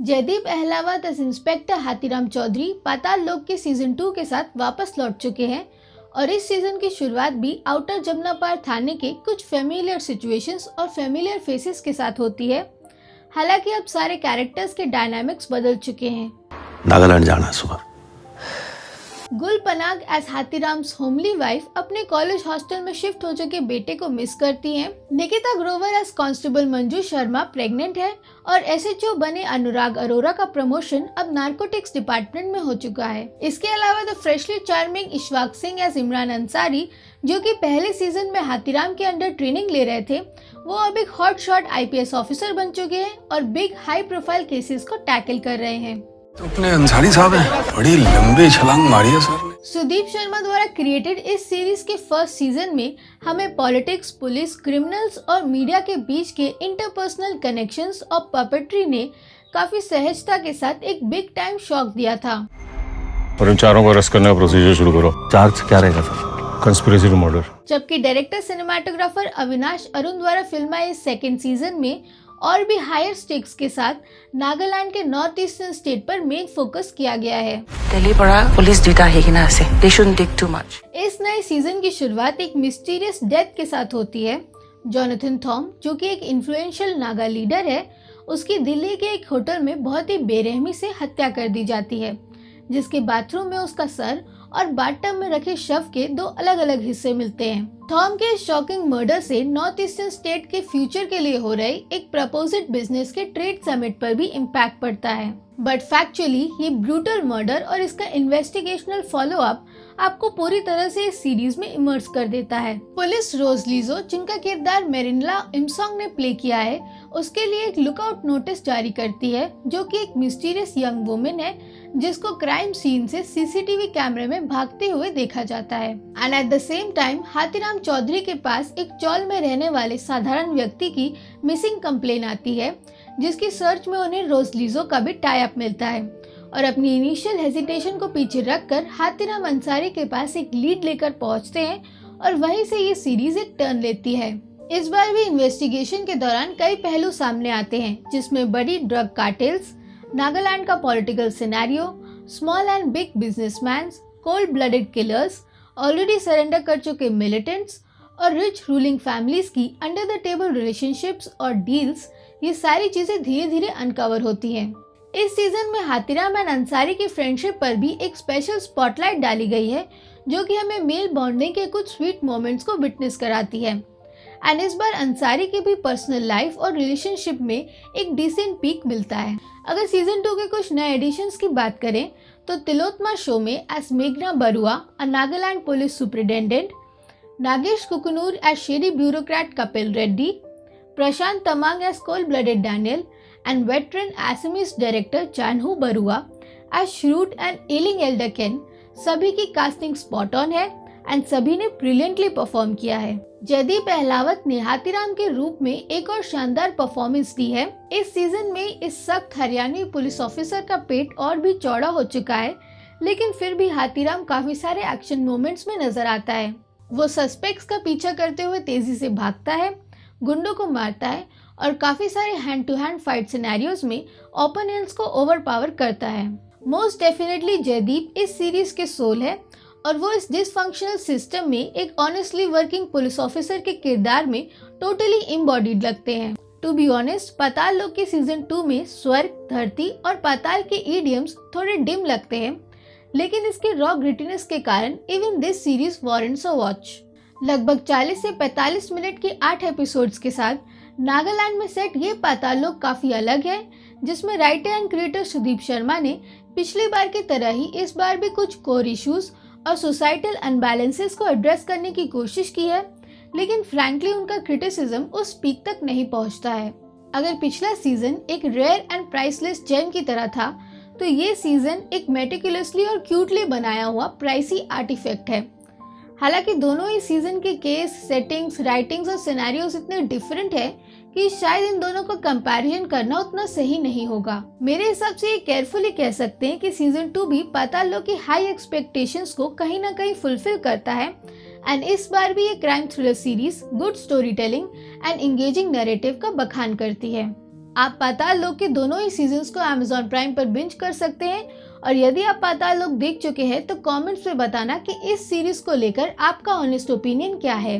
Jaideep Ahlawat as inspector Hathiram Chaudhary पाताल लोक के season 2 के साथ वापस लौट चुके हैं और इस सीजन की शुरुआत भी आउटर जमुना पार थाने के कुछ फेमिलियर सिचुएशंस और फेमिलियर फेसेस के साथ होती है। हालांकि अब सारे कैरेक्टर्स के डायनामिक्स बदल चुके हैं। नागालैंड जाना सुबह। Gul Panag as Hathiram's homely wife अपने कॉलेज हॉस्टल में शिफ्ट हो चुके बेटे को मिस करती हैं। Nikita Grover as constable Manju Sharma pregnant है और एसएचओ बने अनुराग अरोरा का प्रमोशन अब नारकोटिक्स डिपार्टमेंट में हो चुका है। इसके अलावा the freshly charming Ishfaq Singh as Imran Ansari, जो कि पहले सीजन में हाथीराम के अंडर ट्रेनिंग ले रहे थे, वो अब एक हॉट शॉट आईपीएस ऑफिसर बन चुके हैं और बिग हाई प्रोफाइल केसेस को टैकल कर रहे हैं। तो अपने अंसारी साहब हैं, बड़ी लंबी छलांग मारी है सर ने। सुदीप शर्मा द्वारा क्रिएटेड इस सीरीज के फर्स्ट सीजन में हमें पॉलिटिक्स, पुलिस, क्रिमिनल्स और मीडिया के बीच के इंटरपर्सनल कनेक्शंस और पपेट्री ने काफी सहजता के साथ एक बिग टाइम शॉक दिया था। और इन चारों को अरेस्ट करने का प्रोसीजर शुरू करो। चार्ज क्या रहेगा सर? Conspiracy to murder. जबकि डायरेक्टर सिनेमाटोग्राफर अविनाश अरुण द्वारा फिल्माए इस सेकेंड सीजन में और भी हायर स्टेक्स के साथ नागालैंड के नॉर्थ ईस्टर्न स्टेट पर मेन फोकस किया गया है। दिल्ली पड़ा पुलिस दुटा हेगिना से they shouldn't take too much. इस नए सीजन की शुरुआत एक मिस्टीरियस डेथ के साथ होती है। जोनाथन थॉम, जो कि एक इन्फ्लुएंशियल नागा लीडर है, उसकी दिल्ली के एक होटल में बहुत ही बेरहमी से हत्या कर दी जाती है, जिसके बाथरूम में उसका सर और बाथटब में रखे शव के दो अलग अलग हिस्से मिलते हैं। थॉम के शॉकिंग मर्डर से नॉर्थ ईस्टर्न स्टेट के फ्यूचर के लिए हो रहे एक प्रपोजिट बिजनेस के ट्रेड समिट पर भी इम्पैक्ट पड़ता है। बट फैक्चुअली ये ब्रूटल मर्डर और इसका इन्वेस्टिगेशनल फॉलो अप आपको पूरी तरह से इस सीरीज में इमर्स कर देता है। पुलिस रोज लीजो, जिनका किरदार मेरिनला इमसोंग ने प्ले किया है, उसके लिए एक लुकआउट नोटिस जारी करती है, जो कि एक मिस्टीरियस यंग वुमेन है जिसको क्राइम सीन से सीसीटीवी कैमरे में भागते हुए देखा जाता है। And at the same time Hathiram Chaudhary के पास एक चौल में रहने वाले साधारण व्यक्ति की मिसिंग कंप्लेन आती है, जिसकी सर्च में उन्हें रोज लीजो का भी टाई अप मिलता है और अपनी इनिशियल हेजिटेशन को पीछे रखकर हाथीराम अंसारी के पास एक लीड लेकर पहुंचते हैं और वहीं से ये सीरीज एक टर्न लेती है। इस बार भी इन्वेस्टिगेशन के दौरान कई पहलू सामने आते हैं, जिसमें बड़ी ड्रग कार्टेल्स, नागालैंड का political scenario, small and big businessman, cold blooded killers, already surrender कर चुके मिलिटेंट्स और रिच रूलिंग फैमिलीज की अंडर द टेबल रिलेशनशिप्स और डील्स। ये सारी चीजें धीरे धीरे अनकवर होती हैं। इस सीजन में हाथीराम एंड अंसारी की फ्रेंडशिप पर भी एक स्पेशल स्पॉटलाइट डाली गई है, जो कि हमें मेल बॉन्डिंग के कुछ स्वीट मोमेंट्स को विटनेस कराती है। एंड इस बार अंसारी की भी पर्सनल लाइफ और रिलेशनशिप में एक डिसेंट पीक मिलता है। अगर सीजन 2 के कुछ नए एडिशंस की बात करें तो तिलोत्मा शो में एज मेघना Barua, a Nagaland police superintendent, Nagesh Kukunoor as शेरी bureaucrat Kapil Reddy, Prashant Tamang as cold blooded Daniel and veteran SMS director चानहू Barua as shrewd and ailing एल्डरकेन, सभी की कास्टिंग स्पॉट ऑन है एंड सभी ने ब्रिलियंटली परफॉर्म किया है। जयदीप अहलावत ने हाथीराम के रूप में एक और शानदार परफॉर्मेंस दी है। इस सीजन में इस सख्त हरियाणवी पुलिस ऑफिसर का पेट और भी चौड़ा हो चुका है, लेकिन फिर भी हाथीराम काफी सारे एक्शन मोमेंट्स में नजर आता है। वो सस्पेक्ट्स का पीछा करते हुए तेजी से भागता है, गुंडों को मारता है और काफी सारे hand to hand fight scenarios में ओपोनेंट्स को ओवरपावर करता है। मोस्ट डेफिनेटली जयदीप इस सीरीज के सोल है और वो इस डिसफंक्शनल सिस्टम में एक ऑनेस्टली वर्किंग पुलिस ऑफिसर के किरदार में टोटली इम्बॉडीड लगते हैं। टू बी ऑनेस्ट, पाताल लोक के सीजन 2 में स्वर्ग, धरती और पाताल के ईडियम्स थोड़े डिम लगते हैं, लेकिन इसके रॉ ग्रिटीनेस के कारण even this series warrants a watch. लगभग 40 से 45 मिनट की 8 एपिसोड्स के साथ नागालैंड में सेट ये पाताल लोक काफी अलग है, जिसमें writer and creator Sudip Sharma ने पिछली बार की तरह ही इस बार भी कुछ कोर इश्यूज और सोसाइटल अनबैलेंसेस को एड्रेस करने की कोशिश की है, लेकिन फ्रैंकली उनका क्रिटिसिज्म उस पीक तक नहीं पहुंचता है। अगर पिछला सीजन एक रेयर एंड प्राइसलेस जेम की तरह था, तो ये सीजन एक मेटिकुलसली और क्यूटली बनाया हुआ प्राइसी आर्टिफैक्ट है। हालांकि दोनों ही सीजन के केस, सेटिंग्स, राइटिंग्स और सिनेरियोज इतने डिफरेंट है कि शायद इन दोनों को कंपैरिजन करना उतना सही नहीं होगा। मेरे हिसाब से ये केयरफुली कह सकते हैं कि सीजन 2 भी पाताल लोक की हाई एक्सपेक्टेशंस को कहीं ना कहीं फुलफिल करता है एंड इस बार भी ये crime thriller series good story telling and engaging narrative का बखान करती है। आप पाताल लोक के दोनों ही सीजन्स को Amazon प्राइम पर बिंज कर सकते हैं। और यदि आप पाताल लोक देख चुके हैं तो कमेंट्स में बताना कि इस सीरीज को लेकर आपका ऑनेस्ट ओपिनियन क्या है।